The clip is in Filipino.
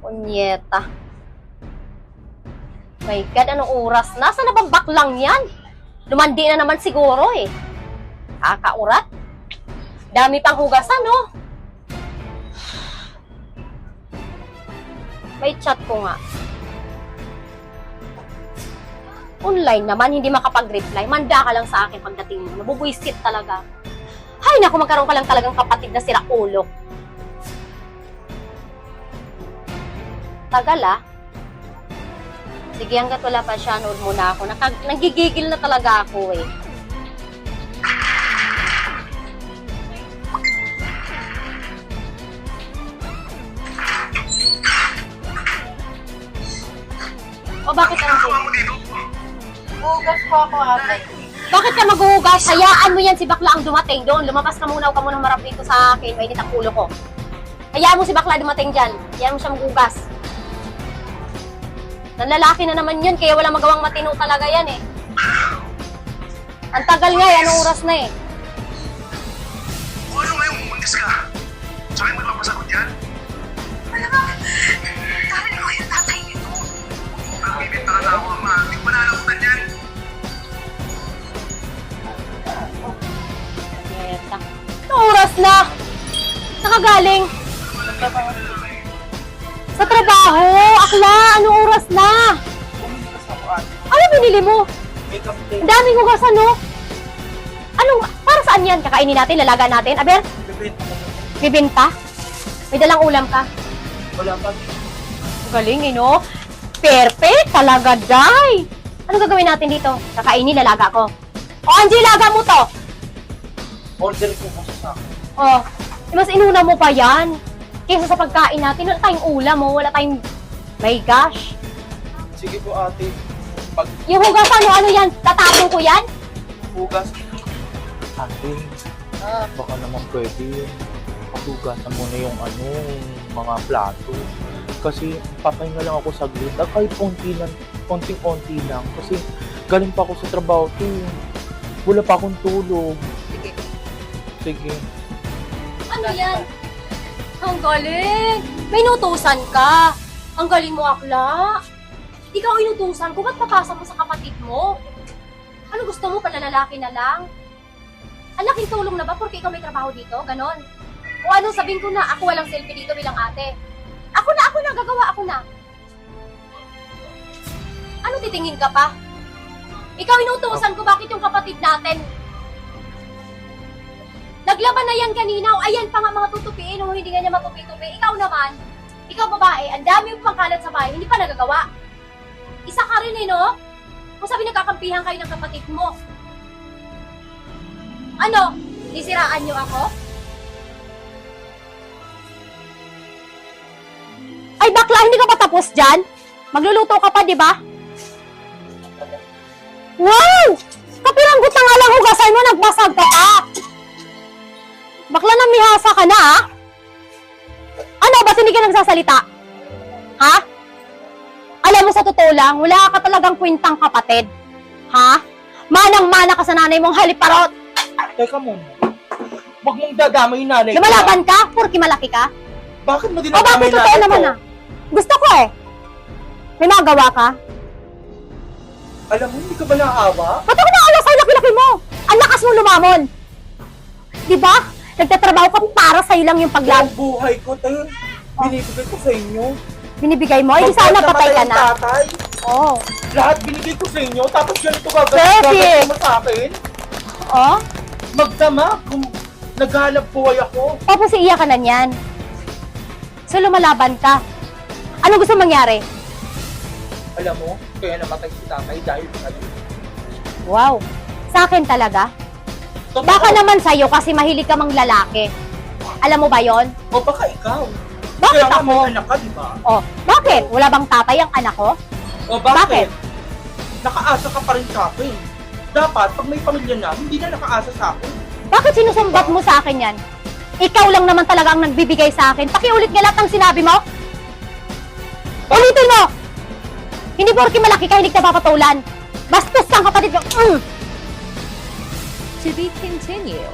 Punyeta. My God, anong oras na? Saan na bang baklang yan? Lumandi na naman siguro eh. Kakaurat. Dami pang hugasan, no? May chat ko nga. Online naman, hindi makapag-reply. Manda ka lang sa akin pagdating mo. Nabubwisit talaga. Hay, naku, magkaroon ka lang talagang kapatid na sira ulo. Tagal ah. Sige, hanggat wala pa siya, nood muna ako. Nagigigil na talaga ako eh. O bakit ano po? Hugas po ako, ate. Bakit ka maghuhugas? Hayaan mo yan si bakla ang dumating doon. Lumabas ka muna, huwag ka muna marap dito sa akin. Mainit ang ulo ko. Hayaan mo si bakla dumating dyan. Hayaan mo siya maghugas. Nanlalaki na naman yun, kaya walang magawang matino talaga yan eh. Ang tagal nga eh, anong oras na eh. O ano ngayong umuntis ka? Sa'kin mo napasagot yan? Alam mo, dahil ko yung tatay nito. Nagbibinta ka na ako, ama. Hindi ko manalakutan yan. Eta. Anong oras na? Nakagaling. Sa trabaho. Akla, anong oras na? Hugas ako, ate. Ano binili mo? Makeup day. Ang daming hugasan, no? Anong, para saan yan? Kakainin natin, lalaga natin. Aber, Bibenta ko. bibinta? May dalang ulam ka? Wala pa. Galing, eh, no? Perfect! Talaga, day! Ano gagawin natin dito? Kakainin, lalaga ko. O, Angie, laga mo to! Order ko kasi sa akin. Oh, mas inuna mo pa yan. Kaysa sa pagkain natin, wala tayong ulam, oh. Wala tayong... My gosh! Sige po, ate. Pag Yung hugasan, ano yan? Tatapon ko yan? hugas. Ate, baka naman pwede. Paghugasan mo na yung mga plato. Kasi papahinga lang ako saglit. Kahit konting-konti lang. Kasi galing pa ako sa trabaho to. Wala pa akong tulog. Sige. Sige. Ano yan? Ang galing! May inutusan ka! Ang galing mo, akla! Ikaw inutusan ko, ba't papasa mo sa kapatid mo? Ano gusto mo, palalalaki na lang? Ang laking tulong na ba porque ikaw may trabaho dito? Ganon? O ano, sabihin ko na, ako walang selfie dito bilang ate. Ako na, gagawa ako na. Ano titingin ka pa? Ikaw inutusan ko, bakit yung kapatid natin? Naglaban na yan kanina, o ayan pa nga mga tutupiin, o hindi nga niya matupi-tupi. Ikaw naman, ikaw babae, ang dami yung pangkalat sa bahay, hindi pa nagagawa. Isa ka rin eh, no? Kung sabi nagkakampihan kayo ng kapatid mo. Ano? Nisiraan niyo ako? Ay bakla, hindi ka pa tapos dyan? Magluluto ka pa, di ba? Wow! Kapiranggot na nga lang hugasan mo, nagbasag ka pa. Bakla na mihasa ka na, ha? Ano, ba't hindi ka nagsasalita? Ha? Alam mo, sa totoo lang, wala ka talagang kwintang kapatid. Ha? Manang-mana ka sa nanay mong haliparot. Teka muna. Huwag mong dadamay yung nanay ko. Lumalaban ka, porki malaki ka. Bakit mo O bakit dinadamay totoo nanay naman, ko? ha? Gusto ko eh. May magawa ka? Alam mo, hindi ka ba naawa? Ba't ako naawa sa'yo, laki-laki mo? Ang lakas mo lumamon. Di ba? Nagtatrabaho ka para sa'yo lang yung paglag. Ang buhay ko, tayo. Binibigay ko sa inyo. Binibigay mo? Ay, di sana patay ka ang na. Tatay. Oo. Lahat binigay ko sa inyo, tapos ganito Perfect. gagawin mo sa akin. Oh? Magdama kung naghanap buhay ako. Tapos iiyak ka na niyan. So lumalaban ka. Ano gusto mangyari? Alam mo, kaya namatay si tatay dahil sa'yo. Wow. Sa akin talaga? Totoo. Baka naman sa'yo kasi mahilig ka mang lalaki. Alam mo ba yon? O baka ikaw. Bakit Kaya nga ako? may anak ka, di ba? Oh, bakit? Wala bang tatay ang anak ko? O bakit? Bakit? Nakaasa ka pa rin sa akin. Dapat, pag may pamilya na, hindi na nakaasa sa akin. Bakit sinusumbat mo sa akin yan? Ikaw lang naman talaga ang nagbibigay sa akin. Pakiulit nga lahat ng sinabi mo. Ulitin mo! Hindi porke malaki ka, hindi ka papatulan. Bastos kang kapatid ko. To be continued.